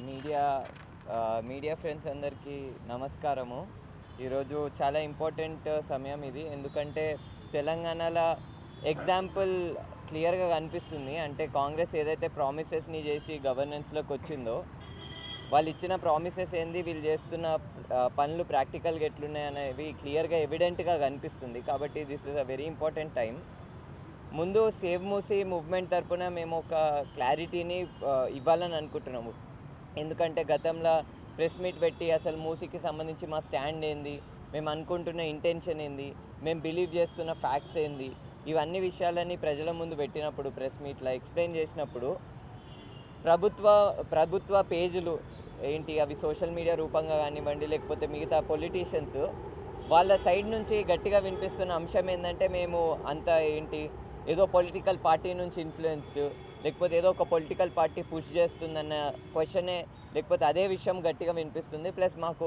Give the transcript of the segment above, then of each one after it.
Media media friends అందరికీ నమస్కారము. ఈరోజు చాలా ఇంపార్టెంట్ సమయం ఇది. ఎందుకంటే తెలంగాణలో ఎగ్జాంపుల్ క్లియర్గా కనిపిస్తుంది. అంటే కాంగ్రెస్ ఏదైతే ప్రామిసెస్ని చేసి గవర్నెన్స్లోకి వచ్చిందో, వాళ్ళు ఇచ్చిన ప్రామిసెస్ ఏంది, వీళ్ళు చేస్తున్న పనులు ప్రాక్టికల్గా ఎట్లున్నాయి అనేవి క్లియర్గా ఎవిడెంట్గా కనిపిస్తుంది. కాబట్టి this is a very important time. ముందు సేవ్ మూసీ మూవ్మెంట్ తరపున మేము ఒక క్లారిటీని ఇవ్వాలని అనుకుంటున్నాము. ఎందుకంటే గతంలో ప్రెస్ మీట్ పెట్టి అసలు మూసీకి సంబంధించి మా స్టాండ్ ఏంది, మేము అనుకుంటున్న ఇంటెన్షన్ ఏంది, మేము బిలీవ్ చేస్తున్న ఫ్యాక్ట్స్ ఏంది, ఇవన్నీ విషయాలని ప్రజల ముందు పెట్టినప్పుడు, ప్రెస్ మీట్లో ఎక్స్ప్లెయిన్ చేసినప్పుడు ప్రభుత్వ పేజీలు ఏంటి, అవి సోషల్ మీడియా రూపంగా కానివ్వండి, లేకపోతే మిగతా పొలిటీషియన్స్ వాళ్ళ సైడ్ నుంచి గట్టిగా వినిపిస్తున్న అంశం ఏంటంటే, మేము అంత ఏంటి ఏదో పొలిటికల్ పార్టీ నుంచి ఇన్ఫ్లుయెన్స్డ్, లేకపోతే ఏదో ఒక పొలిటికల్ పార్టీ పుష్ చేస్తుందన్న క్వశ్చనే, లేకపోతే అదే విషయం గట్టిగా వినిపిస్తుంది. ప్లస్ మాకు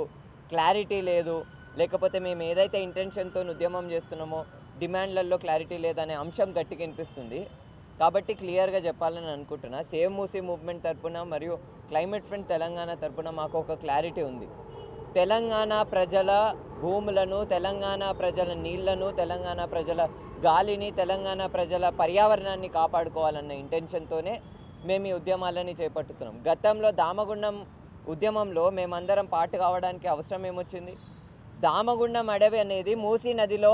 క్లారిటీ లేదు, లేకపోతే మేము ఏదైతే ఇంటెన్షన్తో ఉద్యమం చేస్తున్నామో డిమాండ్లలో క్లారిటీ లేదనే అంశం గట్టిగా వినిపిస్తుంది. కాబట్టి క్లియర్గా చెప్పాలని అనుకుంటున్నా. సేవ్ మూసీ మూవ్మెంట్ తరపున మరియు క్లైమేట్ ఫ్రంట్ తెలంగాణ తరపున మాకు ఒక క్లారిటీ ఉంది. తెలంగాణ ప్రజల భూములను, తెలంగాణ ప్రజల నీళ్లను, తెలంగాణ ప్రజల గాలిని, తెలంగాణ ప్రజల పర్యావరణాన్ని కాపాడుకోవాలన్న ఇంటెన్షన్తోనే మేము ఈ ఉద్యమాలని చేపట్టుతున్నాం. గతంలో దామగుండం ఉద్యమంలో మేమందరం పార్ట్ కావడానికి అవసరం ఏమొచ్చింది? దామగుండం అడవి అనేది మూసీ నదిలో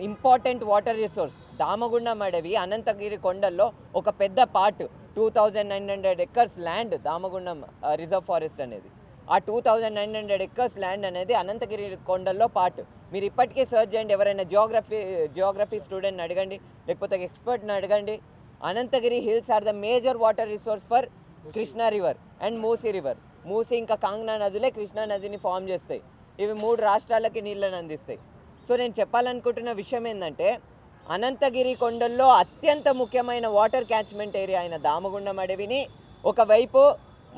ఇంపార్టెంట్ వాటర్ రిసోర్స్. దామగుండం అడవి అనంతగిరి కొండల్లో ఒక పెద్ద part, 2900 acres land Damagundam reserve forest అనేది. ఆ 2900 ఎకర్స్ ల్యాండ్ అనేది అనంతగిరి కొండల్లో పార్ట్. మీరు ఇప్పటికీ సర్చ్ చేయండి, ఎవరైనా జియోగ్రఫీ స్టూడెంట్ని అడగండి, లేకపోతే ఎక్స్పర్ట్ని అడగండి. Ananthagiri hills are the major water resource for Krishna river and Musi river. Musi ఇంకా కాంగ్నా నదులే కృష్ణా నదిని ఫామ్ చేస్తాయి. ఇవి 3 రాష్ట్రాలకి నీళ్ళని అందిస్తాయి. సో నేను చెప్పాలనుకుంటున్న విషయం ఏంటంటే, అనంతగిరి కొండల్లో అత్యంత ముఖ్యమైన వాటర్ క్యాచ్మెంట్ ఏరియా అయిన దామగుండం అడవిని ఒకవైపు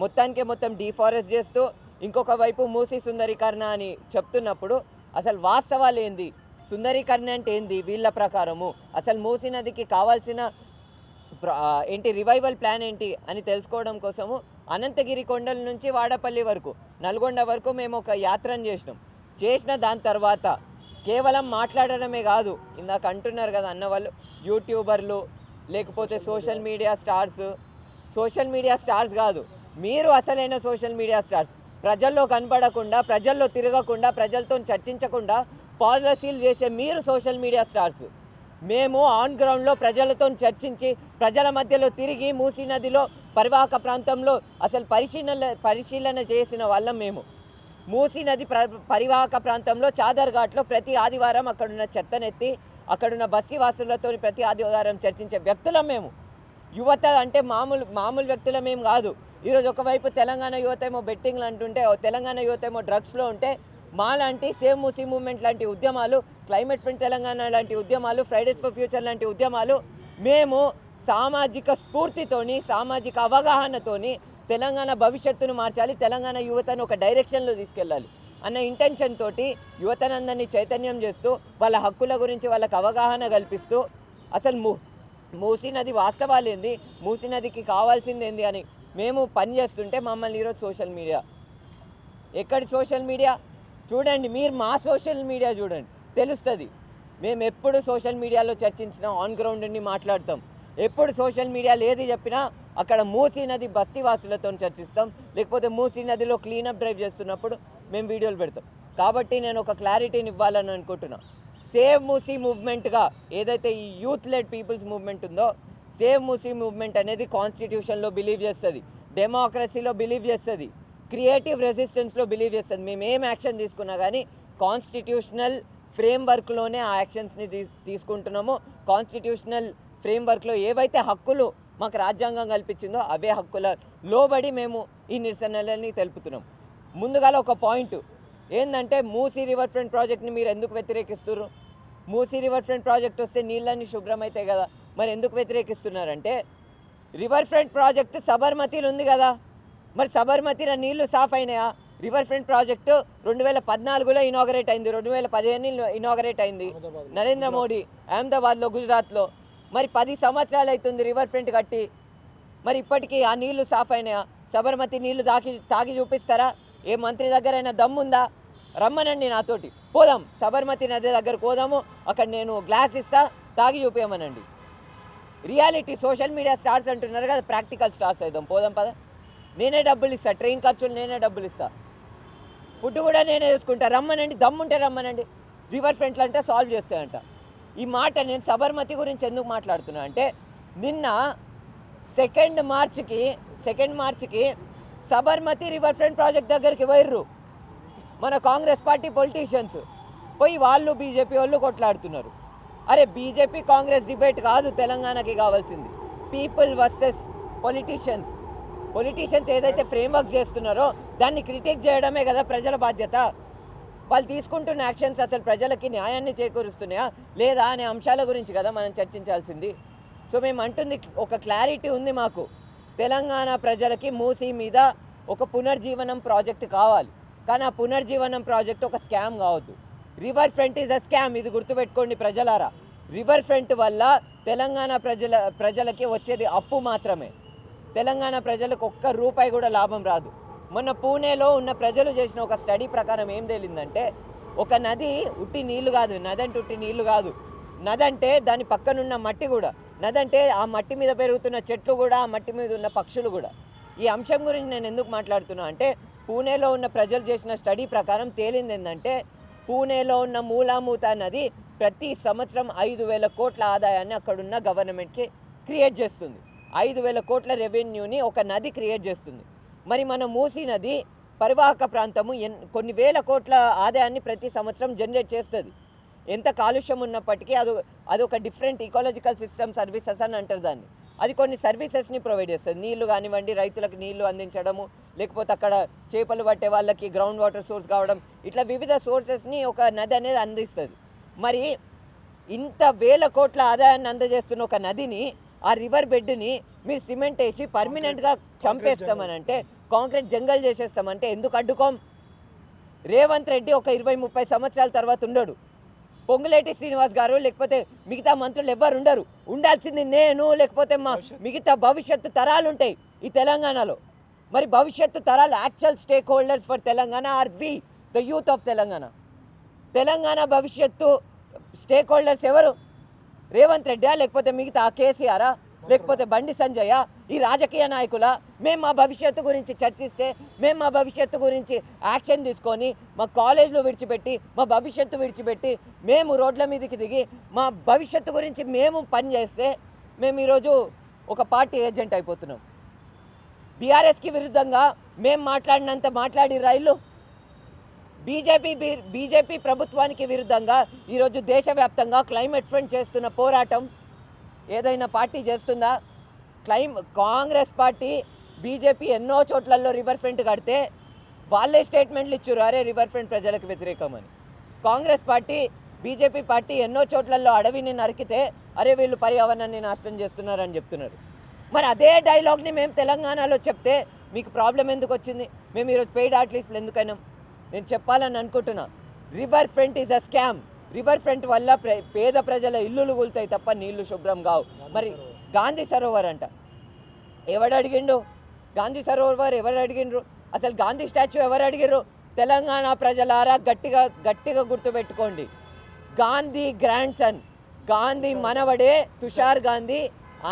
మొత్తం డీఫారెస్ట్ చేస్తూ, ఇంకొక వైపు మూసీ సుందరీకరణ అని చెప్తున్నప్పుడు అసలు వాస్తవాలు ఏంది, సుందరీకరణ అంటే ఏంది వీళ్ళ ప్రకారము, అసలు మూసీ నదికి కావాల్సిన ఏంటి రివైవల్ ప్లాన్ ఏంటి అని తెలుసుకోవడం కోసము అనంతగిరి కొండల నుంచి వాడపల్లి వరకు, నల్గొండ వరకు మేము ఒక యాత్రను చేసిన దాని తర్వాత కేవలం మాట్లాడడమే కాదు, ఇందాక అంటున్నారు కదా అన్న వాళ్ళు, యూట్యూబర్లు లేకపోతే సోషల్ మీడియా స్టార్స్ కాదు, మీరు అసలైన సోషల్ మీడియా స్టార్స్. ప్రజల్లో కనపడకుండా, ప్రజల్లో తిరగకుండా, ప్రజలతో చర్చించకుండా పాలసీలు చేసే మీరు సోషల్ మీడియా స్టార్స్. మేము ఆన్ గ్రౌండ్లో ప్రజలతో చర్చించి, ప్రజల మధ్యలో తిరిగి మూసీ నదిలో పరివాహక ప్రాంతంలో అసలు పరిశీలన చేసిన వాళ్ళం మేము. మూసీ నది పరివాహక ప్రాంతంలో చాదర్ ఘాట్లో ప్రతి ఆదివారం అక్కడున్న చెత్తనెత్తి, అక్కడున్న బస్తీవాసులతో ప్రతి ఆదివారం చర్చించే వ్యక్తులం మేము. యువత అంటే మామూలు వ్యక్తులమేం కాదు. ఈరోజు ఒకవైపు తెలంగాణ యువత ఏమో బెట్టింగ్లు అంటుంటే, తెలంగాణ యువత ఏమో డ్రగ్స్లో ఉంటే, మాలాంటి సేవ్ మూసీ మూవ్మెంట్ లాంటి ఉద్యమాలు, క్లైమేట్ ఫ్రంట్ తెలంగాణ లాంటి ఉద్యమాలు, ఫ్రైడేస్ ఫర్ ఫ్యూచర్ లాంటి ఉద్యమాలు మేము సామాజిక స్ఫూర్తితోని, సామాజిక అవగాహనతోని తెలంగాణ భవిష్యత్తును మార్చాలి, తెలంగాణ యువతను ఒక డైరెక్షన్లో తీసుకెళ్ళాలి అన్న ఇంటెన్షన్ తోటి యువతనందరినీ చైతన్యం చేస్తూ, వాళ్ళ హక్కుల గురించి వాళ్ళకు అవగాహన కల్పిస్తూ, అసలు మూసీ నది వాస్తవాలు ఏంది, మూసీ నదికి కావాల్సింది ఏంది అని మేము పనిచేస్తుంటే మమ్మల్ని ఈరోజు సోషల్ మీడియా, ఎక్కడి సోషల్ మీడియా చూడండి, మీరు మా సోషల్ మీడియా చూడండి, తెలుస్తుంది. మేము ఎప్పుడు సోషల్ మీడియాలో చర్చించినా ఆన్ గ్రౌండ్ ఉండి మాట్లాడతాం. ఎప్పుడు సోషల్ మీడియాలో ఏది చెప్పినా అక్కడ మూసీ నది బస్తీవాసులతో చర్చిస్తాం, లేకపోతే మూసీ నదిలో క్లీనప్ డ్రైవ్ చేస్తున్నప్పుడు మేము వీడియోలు పెడతాం. కాబట్టి నేను ఒక క్లారిటీని ఇవ్వాలని అనుకుంటున్నా. సేవ్ మూసీ మూవ్మెంట్గా ఏదైతే ఈ యూత్ లెడ్ పీపుల్స్ మూవ్మెంట్ ఉందో, సేవ్ మూసీ మూవ్మెంట్ అనేది కాన్స్టిట్యూషన్లో బిలీవ్ చేస్తుంది, డెమోక్రసీలో బిలీవ్ చేస్తుంది, క్రియేటివ్ రెసిస్టెన్స్లో బిలీవ్ చేస్తుంది. మేము ఏం యాక్షన్ తీసుకున్నా కానీ కాన్స్టిట్యూషనల్ ఫ్రేమ్వర్క్లోనే ఆ యాక్షన్స్ని తీసుకుంటున్నాము. కాన్స్టిట్యూషనల్ ఫ్రేమ్వర్క్లో ఏవైతే హక్కులు మాకు రాజ్యాంగం కల్పించిందో అవే హక్కుల లోబడి మేము ఈ నిరసనలని తెలుపుతున్నాం. ముందుగా ఒక పాయింట్ ఏంటంటే, మూసీ రివర్ ఫ్రంట్ ప్రాజెక్ట్ని మీరు ఎందుకు వ్యతిరేకిస్తున్నారు? మూసీ రివర్ ఫ్రంట్ ప్రాజెక్ట్ వస్తే నీళ్ళన్నీ శుభ్రమవుతాయి కదా, మరి ఎందుకు వ్యతిరేకిస్తున్నారంటే, రివర్ ఫ్రంట్ ప్రాజెక్టు సబర్మతిలో ఉంది కదా, మరి సబర్మతిలో నీళ్లు సాఫ్ అయినాయా? రివర్ ఫ్రంట్ ప్రాజెక్టు 2014లో ఇనాగరేట్ అయింది, 2015 ఇనాగరేట్ అయింది నరేంద్ర మోడీ అహ్మదాబాద్లో, గుజరాత్లో. మరి 10 సంవత్సరాలు అవుతుంది రివర్ ఫ్రంట్ కట్టి, మరి ఇప్పటికీ ఆ నీళ్లు సాఫ్ అయినాయా? సబర్మతి నీళ్లు తాగి చూపిస్తారా? ఏ మంత్రి దగ్గరైనా దమ్ముందా? రమ్మనండి, నాతోటి పోదాం, సబర్మతి నది దగ్గరకు పోదాము, అక్కడ నేను గ్లాస్ ఇస్తా, తాగి చూపించమనండి. రియాలిటీ సోషల్ మీడియా స్టార్స్ అంటున్నారు కదా, ప్రాక్టికల్ స్టార్స్ అవుదాం, పోదాం పద. నేనే డబ్బులు ఇస్తా, ట్రైన్ ఖర్చులు నేనే డబ్బులు ఇస్తా, ఫుడ్ కూడా నేనే చూసుకుంటా, రమ్మనండి, దమ్ముంటే రమ్మనండి. రివర్ ఫ్రంట్లు అంటే సాల్వ్ చేస్తాయంట. ఈ మాట నేను సబర్మతి గురించి ఎందుకు మాట్లాడుతున్నా అంటే, నిన్న సెకండ్ మార్చికి సబర్మతి రివర్ ఫ్రంట్ ప్రాజెక్ట్ దగ్గరికి పోయిర్రు మన కాంగ్రెస్ పార్టీ పొలిటీషియన్స్. పోయి వాళ్ళు బీజేపీ వాళ్ళు కొట్లాడుతున్నారు. అరే బీజేపీ కాంగ్రెస్ డిబేట్ కాదు తెలంగాణకి కావాల్సింది, పీపుల్ వర్సెస్ పొలిటీషియన్స్ ఏదైతే ఫ్రేమ్వర్క్ చేస్తున్నారో దాన్ని క్రిటిక్ చేయడమే కదా ప్రజల బాధ్యత. వాళ్ళు తీసుకుంటున్న యాక్షన్స్ అసలు ప్రజలకి న్యాయాన్ని చేకూరుస్తున్నాయా లేదా అనే అంశాల గురించి కదా మనం చర్చించాల్సింది. సో మేము అంటుంది ఒక క్లారిటీ ఉంది మాకు, తెలంగాణ ప్రజలకి మూసీ మీద ఒక పునర్జీవనం ప్రాజెక్ట్ కావాలి, కానీ ఆ పునర్జీవనం ప్రాజెక్ట్ ఒక స్కామ్ కావద్దు. River front is a scam, ఇది గుర్తుపెట్టుకోండి ప్రజలారా. రివర్ ఫ్రంట్ వల్ల తెలంగాణ ప్రజలకి వచ్చేది అప్పు మాత్రమే, తెలంగాణ ప్రజలకు ఒక్క రూపాయి కూడా లాభం రాదు. మొన్న పూణేలో ఉన్న ప్రజలు చేసిన ఒక స్టడీ ప్రకారం ఏం తేలిందంటే, ఒక నది ఉట్టి నీళ్లు కాదు, నదంటే ఉట్టి నీళ్లు కాదు, నదంటే దాని పక్కనున్న మట్టి కూడా, నదంటే ఆ మట్టి మీద పెరుగుతున్న చెట్లు కూడా, ఆ మట్టి మీద ఉన్న పక్షులు కూడా. ఈ అంశం గురించి నేను ఎందుకు మాట్లాడుతున్నా అంటే, పూణేలో ఉన్న ప్రజలు చేసిన స్టడీ ప్రకారం తేలింది ఏంటంటే, పూణేలో ఉన్న మూలామూత నది ప్రతి సంవత్సరం 5,000 కోట్ల ఆదాయాన్ని అక్కడున్న గవర్నమెంట్కి క్రియేట్ చేస్తుంది. 5,000 కోట్ల రెవెన్యూని ఒక నది క్రియేట్ చేస్తుంది. మరి మన మూసీ నది పరివాహక ప్రాంతము కొన్ని వేల కోట్ల ఆదాయాన్ని ప్రతి సంవత్సరం జనరేట్ చేస్తుంది. ఎంత కాలుష్యం ఉన్నప్పటికీ అదొక డిఫరెంట్ ఈకాలజికల్ సిస్టమ్ సర్వీసెస్ అని అంటారు దాన్ని. అది కొన్ని సర్వీసెస్ని ప్రొవైడ్ చేస్తుంది. నీళ్లు కానివ్వండి, రైతులకు నీళ్లు అందించడము, లేకపోతే అక్కడ చేపలు పట్టే వాళ్ళకి గ్రౌండ్ వాటర్ సోర్స్ కావడం, ఇట్లా వివిధ సోర్సెస్ని ఒక నది అనేది అందిస్తుంది. మరి ఇంత వేల కోట్ల ఆదాయాన్ని అందజేస్తున్న ఒక నదిని, ఆ రివర్ బెడ్ని మీరు సిమెంట్ వేసి పర్మనెంట్గా చంపేస్తామని అంటే, కాంక్రీట్ జంగల్ చేసేస్తామంటే ఎందుకు అడ్డుకోం? రేవంత్ రెడ్డి ఒక 20-30 సంవత్సరాల తర్వాత ఉండడు, పొంగులేటి శ్రీనివాస్ గారు లేకపోతే మిగతా మంత్రులు ఎవ్వరు ఉండరు. ఉండాల్సింది నేను, లేకపోతే మా మిగతా భవిష్యత్తు తరాలు ఉంటాయి ఈ తెలంగాణలో. మరి భవిష్యత్తు తరాలు actual stakeholders for Telangana are we the youth of Telangana. Telangana భవిష్యత్తు స్టేక్ హోల్డర్స్ ఎవరు? రేవంత్ రెడ్డా, లేకపోతే మిగతా కేసీఆరా, లేకపోతే బండి సంజయ, ఈ రాజకీయ నాయకుల? మేము మా భవిష్యత్తు గురించి చర్చిస్తే, మేము మా భవిష్యత్తు గురించి యాక్షన్ తీసుకొని, మా కాలేజీలు విడిచిపెట్టి, మా భవిష్యత్తు విడిచిపెట్టి, మేము రోడ్ల మీదకి దిగి మా భవిష్యత్తు గురించి మేము పని చేస్తే మేము ఈరోజు ఒక పార్టీ ఏజెంట్ అయిపోతున్నాం. బీఆర్ఎస్కి విరుద్ధంగా మేము మాట్లాడినంత మాట్లాడి రైళ్ళు బీజేపీ ప్రభుత్వానికి విరుద్ధంగా ఈరోజు దేశవ్యాప్తంగా క్లైమేట్ ఫ్రంట్ చేస్తున్న పోరాటం ఏదైనా పార్టీ చేస్తుందా? కాంగ్రెస్ పార్టీ, బీజేపీ ఎన్నో చోట్లలో రివర్ ఫ్రంట్ కడితే వాళ్ళే స్టేట్మెంట్లు ఇచ్చారు, అరే రివర్ ఫ్రంట్ ప్రజలకు వ్యతిరేకమని. కాంగ్రెస్ పార్టీ, బీజేపీ పార్టీ ఎన్నో చోట్లలో అడవిని నరికితే అరే వీళ్ళు పర్యావరణాన్ని నాశనం చేస్తున్నారని చెప్తున్నారు. మరి అదే డైలాగ్ని మేము తెలంగాణలో చెప్తే మీకు ప్రాబ్లం ఎందుకు వచ్చింది? మేము ఈరోజు పెయిడ్ ఆర్టిస్టులు ఎందుకైనా నేను చెప్పాలని అనుకుంటున్నా, river front is a scam. River front వల్ల పేద ప్రజల ఇల్లులు కూలుతాయి తప్ప నీళ్లు శుభ్రం కావు. మరి గాంధీ సరోవర్ అంట, ఎవడు అడిగిండు? గాంధీ సరోవర్ ఎవరు అడిగిండ్రు? అసలు గాంధీ స్టాచ్యూ ఎవరు అడిగిర్రు? తెలంగాణ ప్రజలారా గట్టిగా గుర్తుపెట్టుకోండి, గాంధీ గ్రాండ్ సన్, గాంధీ మనవడే తుషార్ గాంధీ,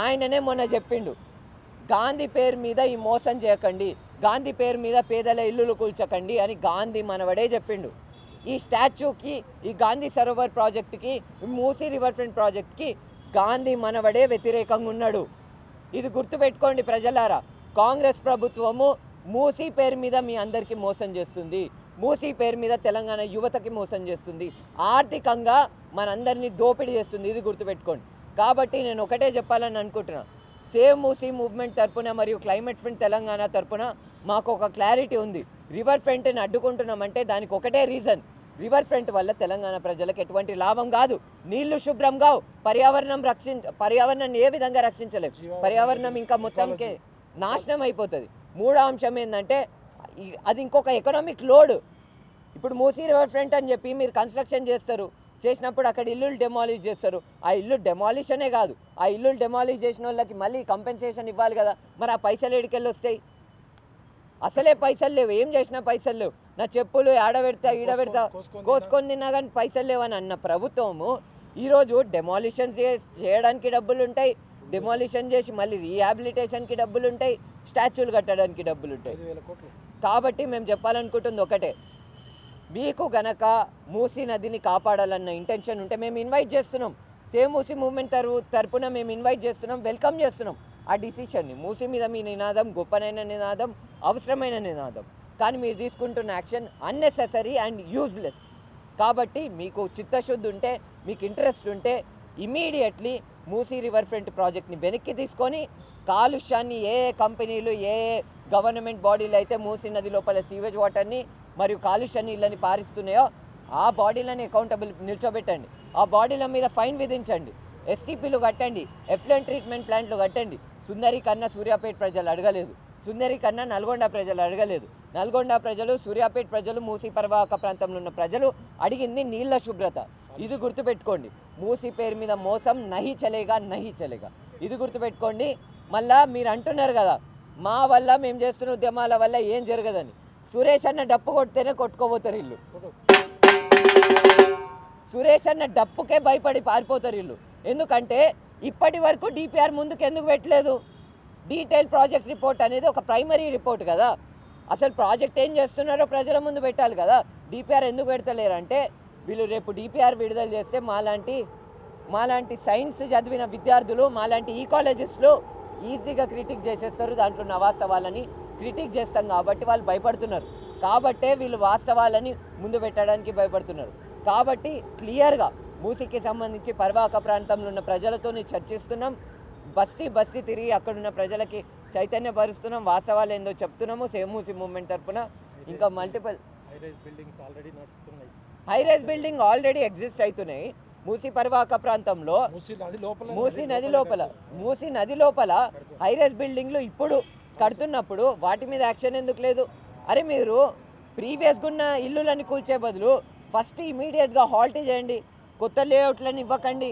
ఆయననే మొన్న చెప్పిండు, గాంధీ పేరు మీద ఈ మోసం చేయకండి, గాంధీ పేరు మీద పేదల ఇల్లులు కూల్చకండి అని గాంధీ మనవడే చెప్పిండు. ఈ స్టాచ్యూకి, ఈ గాంధీ సరోవర్ ప్రాజెక్టుకి, మూసీ రివర్ ఫ్రంట్ ప్రాజెక్ట్కి గాంధీ మనవడే వ్యతిరేకంగా ఉన్నాడు. ఇది గుర్తుపెట్టుకోండి ప్రజలారా. కాంగ్రెస్ ప్రభుత్వము మూసీ పేరు మీద మీ అందరికీ మోసం చేస్తుంది, మూసీ పేరు మీద తెలంగాణ యువతకి మోసం చేస్తుంది, ఆర్థికంగా మనందరినీ దోపిడీ చేస్తుంది, ఇది గుర్తుపెట్టుకోండి. కాబట్టి నేను ఒకటే చెప్పాలని అనుకుంటున్నా, సేవ్ మూసీ మూవ్మెంట్ తరపున మరియు క్లైమేట్ ఫ్రంట్ తెలంగాణ తరపున మాకు ఒక క్లారిటీ ఉంది. రివర్ ఫ్రంట్ని అడ్డుకుంటున్నామంటే దానికి ఒకటే రీజన్, రివర్ ఫ్రంట్ వల్ల తెలంగాణ ప్రజలకు ఎటువంటి లాభం కాదు, నీళ్లు శుభ్రం కావు, పర్యావరణాన్ని ఏ విధంగా రక్షించలేము, పర్యావరణం ఇంకా మొత్తంకే నాశనం అయిపోతుంది. మూడో అంశం ఏంటంటే అది ఇంకొక ఎకనామిక్ లోడ్. ఇప్పుడు మూసీ రివర్ ఫ్రంట్ అని చెప్పి మీరు కన్స్ట్రక్షన్ చేసినప్పుడు అక్కడ ఇల్లులు డెమాలిష్ చేస్తారు. ఆ ఇల్లు డెమాలిషనే కాదు, ఆ ఇల్లులు డెమాలిష్ చేసిన వాళ్ళకి మళ్ళీ కంపెన్సేషన్ ఇవ్వాలి కదా. మరి ఆ పైసలు ఎడికెళ్ళి వస్తాయి? అసలే పైసలు లేవు, ఏం చేసినా పైసలు లేవు, నా చెప్పులు ఆడబెడతా ఈడబెడతా కోసుకొని తిన్నా కానీ పైసలు లేవని అన్న ప్రభుత్వము ఈరోజు డెమాలిషన్ చేయడానికి డబ్బులు ఉంటాయి, డెమాలిషన్ చేసి మళ్ళీ రీహాబిలిటేషన్కి డబ్బులు ఉంటాయి, స్టాచ్యూలు కట్టడానికి డబ్బులు ఉంటాయి. కాబట్టి మేము చెప్పాలనుకుంటుంది ఒకటే, మీకు గనక మూసీ నదిని కాపాడాలన్న ఇంటెన్షన్ ఉంటే మేము ఇన్వైట్ చేస్తున్నాం, సేమ్ మూసీ మూవ్మెంట్ తరపున మేము ఇన్వైట్ చేస్తున్నాం, వెల్కమ్ చేస్తున్నాం ఆ డిసిషన్ని. మూసీ మీద మీ నినాదం గొప్పనైన నినాదం, అవసరమైన నినాదం, కానీ మీరు తీసుకుంటున్న యాక్షన్ అన్నెసెసరీ అండ్ యూజ్లెస్. కాబట్టి మీకు చిత్తశుద్ధి ఉంటే, మీకు ఇంట్రెస్ట్ ఉంటే ఇమీడియట్లీ మూసీ రివర్ ఫ్రంట్ ప్రాజెక్ట్ని వెనక్కి తీసుకొని కాలుష్యాన్ని ఏ కంపెనీలు ఏ గవర్నమెంట్ బాడీలు అయితే మూసీ నది లోపల సీవేజ్ వాటర్ని మరియు కాలుష్య నీళ్ళని పారిస్తున్నాయో ఆ బాడీలని అకౌంటబుల్ నిల్చోబెట్టండి, ఆ బాడీల మీద ఫైన్ విధించండి, ఎస్టీపీలు కట్టండి, ఎఫ్లూయెంట్ ట్రీట్మెంట్ ప్లాంట్లు కట్టండి. సుందరి కన్నా సూర్యాపేట ప్రజలు అడగలేదు, సుందరి కన్నా నల్గొండ ప్రజలు అడగలేదు. నల్గొండ ప్రజలు, సూర్యాపేట ప్రజలు, మూసీ పరివాహక ప్రాంతంలో ఉన్న ప్రజలు అడిగింది నీళ్ళ శుభ్రత. ఇది గుర్తుపెట్టుకోండి. మూసీ పేరు మీద మోసం నహి చలేగా, నహి చలేగా, ఇది గుర్తుపెట్టుకోండి. మళ్ళా మీరు అంటున్నారు కదా మా వల్ల మేము చేస్తున్న ఉద్యమాల వల్ల ఏం జరగదని. సురేష్ అన్న డప్పు కొడితేనే కొట్టుకోబోతారు ఇల్లు, సురేష్ అన్న డప్పుకే భయపడి పారిపోతారు ఇల్లు. ఎందుకంటే ఇప్పటి వరకు డిపిఆర్ ముందుకు ఎందుకు పెట్టలేదు? డీటెయిల్ ప్రాజెక్ట్ రిపోర్ట్ అనేది ఒక ప్రైమరీ రిపోర్ట్ కదా, అసలు ప్రాజెక్ట్ ఏం చేస్తున్నారో ప్రజల ముందు పెట్టాలి కదా. డిపిఆర్ ఎందుకు పెడతలేరంటే వీళ్ళు రేపు డిపిఆర్ విడుదల చేస్తే మాలాంటి సైన్స్ చదివిన విద్యార్థులు, మాలాంటి ఈకాలజిస్టులు ఈజీగా క్రిటిక్ చేసేస్తారు, దాంట్లో ఉన్న వాస్తవాలని క్రిటిక్ చేస్తాం కాబట్టి వాళ్ళు భయపడుతున్నారు. కాబట్టే వీళ్ళు వాస్తవాలని ముందు పెట్టడానికి భయపడుతున్నారు. కాబట్టి క్లియర్గా మూసీకి సంబంధించి పరివాహక ప్రాంతంలో ఉన్న ప్రజలతో చర్చిస్తున్నాం, బస్తీ తిరిగి అక్కడున్న ప్రజలకి చైతన్యపరుస్తున్నాం, వాస్తవాలు ఏందో చెప్తున్నాము సేమ్ మూసీ మూవ్మెంట్ తరఫున. ఇంకా multiple high rise building already exist అవుతున్నాయి మూసీ పరివాహక ప్రాంతంలో. మూసీ నది లోపల హై రైజ్ బిల్డింగ్లు ఇప్పుడు కడుతున్నప్పుడు వాటి మీద యాక్షన్ ఎందుకు లేదు? అరే మీరు ప్రీవియస్గా ఉన్న ఇల్లులని కూల్చే బదులు ఫస్ట్ ఇమీడియట్గా హాల్ట్ చేయండి, కొత్త లేఅవుట్లని ఇవ్వకండి,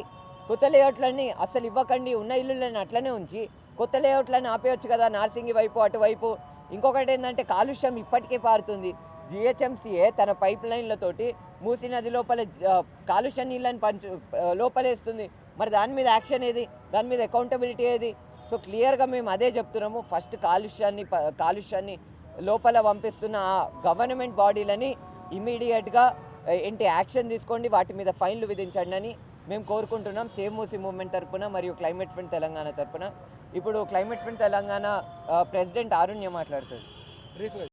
కొత్త లేఅవుట్లని అసలు ఇవ్వకండి, ఉన్న ఇల్లులని అట్లనే ఉంచి కొత్త లేఅవుట్లని ఆపేయచ్చు కదా, నార్సింగి వైపు అటువైపు. ఇంకొకటి ఏంటంటే కాలుష్యం ఇప్పటికే పారుతుంది, జిహెచ్ఎంసీఏ తన పైప్ లైన్లతోటి మూసీ నది లోపల కాలుష్య నీళ్ళని లోపలేస్తుంది. మరి దాని మీద యాక్షన్ ఏది? దాని మీద అకౌంటబిలిటీ ఏది? సో క్లియర్గా మేము అదే చెప్తున్నాము, ఫస్ట్ కాలుష్యాన్ని లోపల పంపిస్తున్న ఆ గవర్నమెంట్ బాడీలని ఇమీడియట్గా ఏంటి యాక్షన్ తీసుకోండి, వాటి మీద ఫైన్లు విధించండి అని మేము కోరుకుంటున్నాం సేవ్ మూసీ మూవ్మెంట్ తరపున మరియు క్లైమేట్ ఫ్రంట్ తెలంగాణ తరపున. ఇప్పుడు క్లైమేట్ ఫ్రంట్ తెలంగాణ ప్రెసిడెంట్ ఆరుణ్య మాట్లాడుతుంది.